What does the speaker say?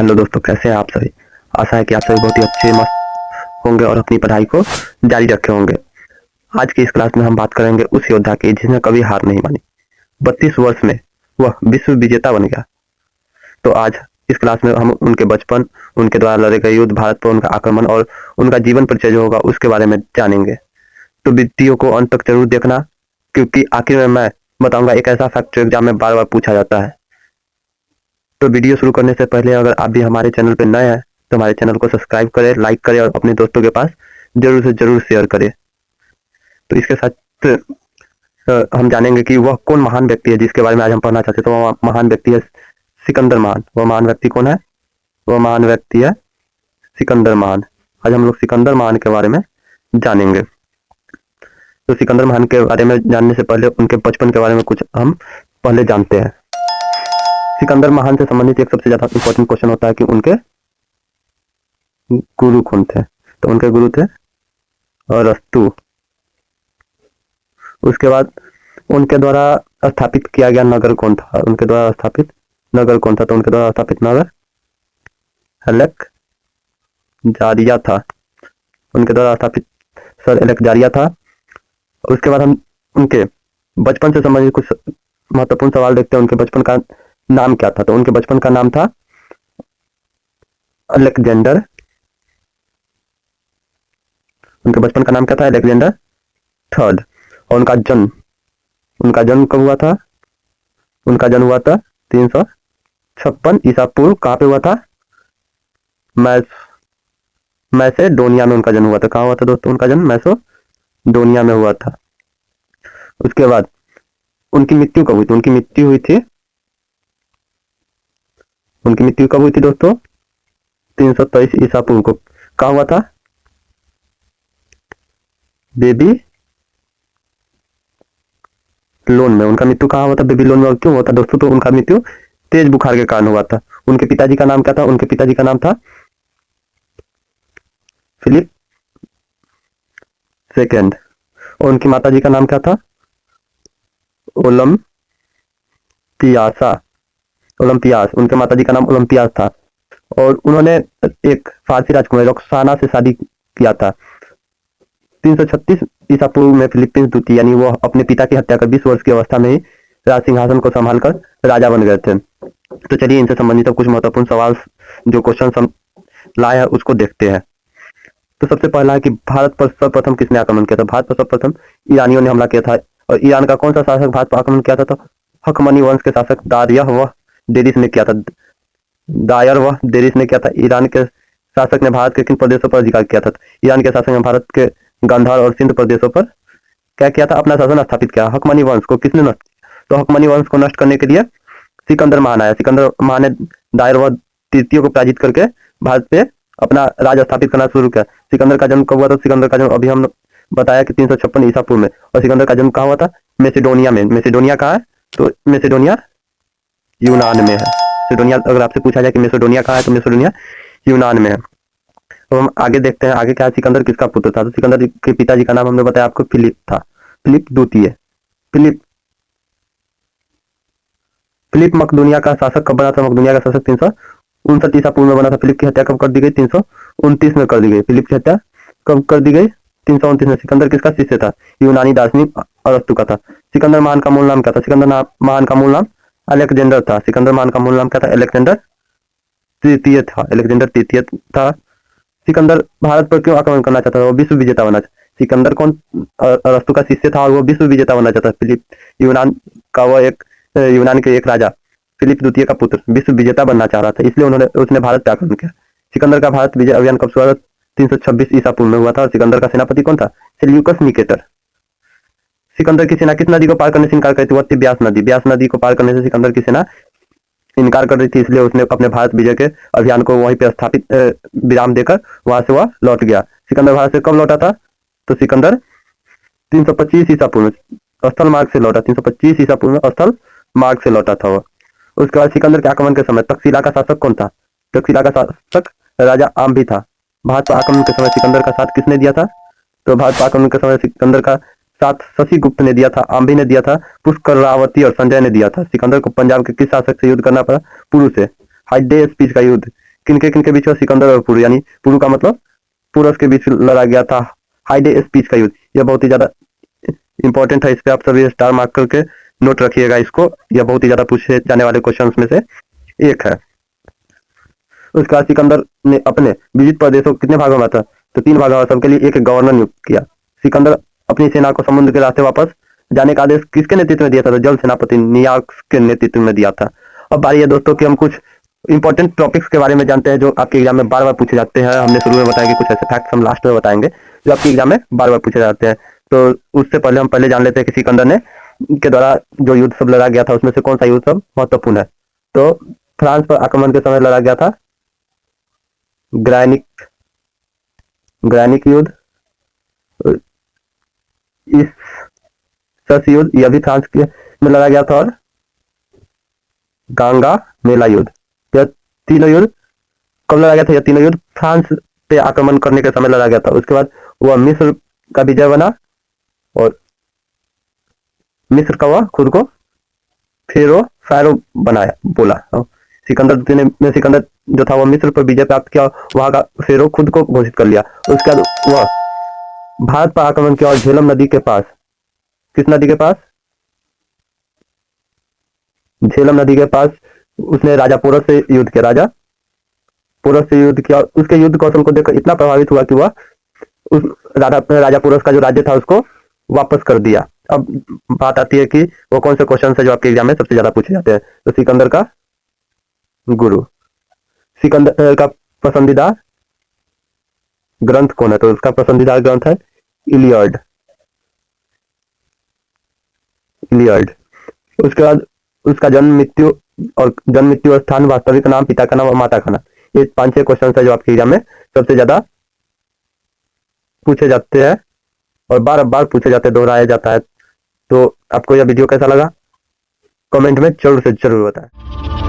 Hello दोस्तों, कैसे हैं आप सभी। आशा है कि आप सभी बहुत ही अच्छे मस्त होंगे और अपनी पढ़ाई को जारी रखे होंगे। आज की इस क्लास में हम बात करेंगे उस योद्धा की जिसने कभी हार नहीं मानी। 32 वर्ष में वह विश्व विजेता बन गया। तो आज इस क्लास में हम उनके बचपन, उनके द्वारा लड़े गए युद्ध, भारत पर उनका आक्रमण और उनका जीवन परिचय जो होगा उसके बारे में जानेंगे। तो वीडियो को अंत तक जरूर देखना, क्योंकि आखिर में मैं बताऊंगा एक ऐसा फैक्ट जो एग्जाम में बार बार पूछा जाता है। तो वीडियो शुरू करने से पहले अगर आप भी हमारे चैनल पर नए हैं तो हमारे चैनल को सब्सक्राइब करें, लाइक करें और अपने दोस्तों के पास जरूर से जरूर शेयर करें। तो इसके साथ हम जानेंगे कि वह कौन महान व्यक्ति है जिसके बारे में आज हम पढ़ना चाहते हैं। तो वह महान व्यक्ति है सिकंदर महान। वह महान व्यक्ति कौन है? वह महान व्यक्ति है सिकंदर महान। आज हम लोग सिकंदर महान के बारे में जानेंगे। तो सिकंदर महान के बारे में जानने से पहले उनके बचपन के बारे में कुछ हम पहले जानते हैं। सिकंदर महान से संबंधित एक सबसे ज्यादा इंपॉर्टेंट क्वेश्चन होता है कि उनके गुरु कौन थे। तो उनके गुरु थे अरस्तु। उसके बाद उनके द्वारा स्थापित किया गया नगर कौन था? उनके द्वारा स्थापित नगर कौन था? तो उनके द्वारा स्थापित नगर अलेक्जेंड्रिया था। उनके द्वारा स्थापित सर अलेक्जेंड्रिया था। उसके बाद हम उनके बचपन से संबंधित कुछ महत्वपूर्ण सवाल देखते हैं। उनके बचपन का नाम क्या था? तो उनके बचपन का नाम था अलेक्जेंडर। उनके बचपन का नाम क्या था? Alexander third. और उनका जन्म कब हुआ था? उनका जन्म हुआ था 356 ईसा पूर्व। कहाँ पे हुआ था? मैसेडोनिया में उनका जन्म हुआ था। कहाँ हुआ था दोस्तों उनका जन्म? मैसेडोनिया में हुआ था। उसके बाद उनकी मृत्यु कब हुई थी? उनकी मृत्यु कब हुई थी दोस्तों? 323 ईसा पूर्व को। कहाँ हुआ था? बेबी लोन में। उनका मृत्यु कहाँ हुआ था? बेबी लोन में। और क्यों हुआ था दोस्तों? तो उनका मृत्यु तेज बुखार के कारण हुआ था। उनके पिताजी का नाम क्या था? उनके पिताजी का नाम था फिलिप सेकेंड। और उनकी माताजी का नाम क्या था? ओलंपियास। उनके माताजी का नाम ओलंपियास था। और उन्होंने एक फारसी राजकुमारी रोक्साना से शादी किया था। 336 ईसा पूर्व में फिलिपिन्स द्वितीय यानी वो अपने पिता की हत्या कर 20 वर्ष की अवस्था में ही राज सिंहासन को संभालकर राजा बन गए थे। तो चलिए इनसे संबंधित कुछ महत्वपूर्ण सवाल जो क्वेश्चन लाए हैं उसको देखते हैं। तो सबसे पहला है कि भारत पर सर्वप्रथम किसने आक्रमण किया था? भारत पर सर्वप्रथम ईरानियों ने हमला किया था। और ईरान का कौन सा शासक भारत पर आक्रमण किया था? तो हकमनी वंश के शासक दारियह व देरिस ने किया था। ईरान के शासक ने भारत के किन प्रदेशों पर अधिकार किया था? ईरान के शासक ने भारत के गांधार और सिंध प्रदेशों पर क्या किया था? अपना शासन स्थापित किया। हकमनी वंश को किसने नष्ट? तो हकमनी वंश को नष्ट करने के लिए सिकंदर महान आया। सिकंदर महान ने दायर व तृतीय को पराजित करके भारत पे अपना राज स्थापित करना शुरू किया। सिकंदर का जन्म कब हुआ था? सिकंदर का जन्म अभी हम बताया कि 356 ईसा पूर्व में। और सिकंदर का जन्म कहाँ हुआ था? मैसेडोनिया में। मैसेडोनिया कहाँ है? तो मैसेडोनिया यूनान में है। मैसेडोनिया अगर आपसे पूछा जाए कि मैसेडोनिया कहाँ है तो मैसेडोनिया यूनान में है। तो हम आगे देखते हैं आगे क्या है। सिकंदर किसका पुत्र था? तो सिकंदर के पिताजी का नाम हमने बताया आपको फिलिप था। फिलिप द्वितीय। फिलिप मकदूनिया का शासक कब बना था? मकदूनिया का शासक 359 ईसा पूर्व में बना था। फिलिप की हत्या कब कर दी गई? 329 में कर दी गई। फिलिप की हत्या कब कर दी गई? 329 में। सिकंदर किसका शिष्य था? यूनानी दार्शनिक अरस्तु का था। सिकंदर महान का मूल नाम क्या था? सिकंदर महान का मूल नाम अलेक्जेंडर था। सिकंदर महान का मूल नाम क्या था? अलेक्जेंडर तृतीय था। सिकंदर भारत पर क्यों आक्रमण करना चाहता था? वो विश्व विजेता बनना चाहता। सिकंदर कौन? अरस्तु का शिष्य था और वो विश्व विजेता बनना चाहता। फिलिप यूनान के एक राजा फिलिप द्वितीय का पुत्र विश्व विजेता बनना चाह रहा था, इसलिए उसने भारत पर आक्रमण किया। सिकंदर का भारत विजय अभियान कब शुरू हुआ? 326 ईसा पूर्व में हुआ था। और सिकंदर का सेनापति कौन था? Seleucus Nicator. सिकंदर की सेना किस नदी को पार करने से इनकार करती? वह थी ब्यास नदी। ब्यास नदी को पार करने से सिकंदर की सेना इनकार कर रही थी, इसलिए उसने अपने भारत विजय के अभियान को वहीं पे स्थापित विराम देकर वहां से वह लौट गया। सिकंदर भारत से कब लौटा था? तो सिकंदर 325 ईसा पूर्व में स्थल मार्ग से लौटा। 325 ईसा पूर्व में स्थल मार्ग से लौटा था वह। उसके बाद सिकंदर के आक्रमण के समय तक्षशिला का शासक कौन था? तक्षशिला का शासक राजा आम्भी था। भारत पर आक्रमण के समय सिकंदर का साथ किसने दिया था? तो भारत पर आक्रमण के समय सिकंदर का साथ शशि गुप्त ने दिया था, आम्भी ने दिया था, पुष्कर रावती और संजय ने दिया था। सिकंदर को पंजाब के किस शासक से युद्ध करना पड़ा? पुरु से। हाइडे स्पीच का युद्ध किनके किनके बीच में? सिकंदर और पुरु, यानी पुरु का मतलब पुरस के बीच लड़ा गया था हाइडे स्पीच का युद्ध। यह बहुत ही ज्यादा इंपॉर्टेंट है, इस पे आप सभी स्टार मार्क करके नोट रखिएगा इसको, यह बहुत ही ज्यादा पूछे जाने वाले क्वेश्चंस में से एक है। उसके बाद सिकंदर ने अपने विजित प्रदेशों को कितने भागों में था? तो 3 भागों में, सबके लिए एक एक गवर्नर नियुक्त किया। सिकंदर अपनी सेना को समुद्र के रास्ते वापस जाने का आदेश किसके नेतृत्व में दिया था? तो जल सेनापति नियाक्स के नेतृत्व में दिया था। अब बारी है दोस्तों कि हम कुछ इंपॉर्टेंट टॉपिक्स के बारे में जानते हैं जो आपके एग्जाम में बार बार पूछे जाते हैं। हमने शुरू में बताया कि कुछ ऐसे फैक्ट्स हम लास्ट में बताएंगे जो आपके एग्जाम में बार बार पूछे जाते हैं। तो उससे पहले हम पहले जान लेते हैं कि सिकंदर ने के द्वारा जो युद्ध सब लड़ा गया था उसमें से कौन सा युद्ध सब महत्वपूर्ण है। तो फ्रांस पर आक्रमण के समय लड़ा गया था ग्रैनिक ग्रैनिक युद्ध, इस सस युद्ध, यह भी फ्रांस के में लड़ा गया था, और गांगा मेला युद्ध। यह तीनों युद्ध कब लड़ा गया था? यह तीनों युद्ध फ्रांस पे आक्रमण करने के समय लड़ा गया था। उसके बाद वह मिस्र का विजय बना और मिस्र का वह खुद को फैरो बनाया, बोला। सिकंदर जो था वह मिस्र पर विजय प्राप्त किया, वहां का फेरो खुद को घोषित कर लिया। उसके बाद वह भारत पर आक्रमण किया और झेलम नदी के पास, किस नदी के पास? झेलम नदी के पास उसने राजा पोरस से युद्ध किया। राजा पोरस से युद्ध किया, उसके युद्ध कौशल को देखकर इतना प्रभावित हुआ कि वह उस राजा पोरस का जो राज्य था उसको वापस कर दिया। अब बात आती है कि वो कौन से क्वेश्चन है जो आपके एग्जाम में सबसे ज्यादा पूछे जाते हैं। तो सिकंदर का गुरु, सिकंदर का पसंदीदा ग्रंथ कौन है? तो उसका पसंदीदा ग्रंथ है इलियड। उसके बाद उसका जन्म मृत्यु स्थान, वास्तविक नाम, पिता का नाम और माता का नाम। ये 5-6 क्वेश्चन है जो आपके एग्जाम में सबसे ज्यादा पूछे जाते हैं और बार बार पूछे जाते हैं, दोहराया जाता है। तो आपको यह वीडियो कैसा लगा कमेंट में जरूर से जरूर बताएं।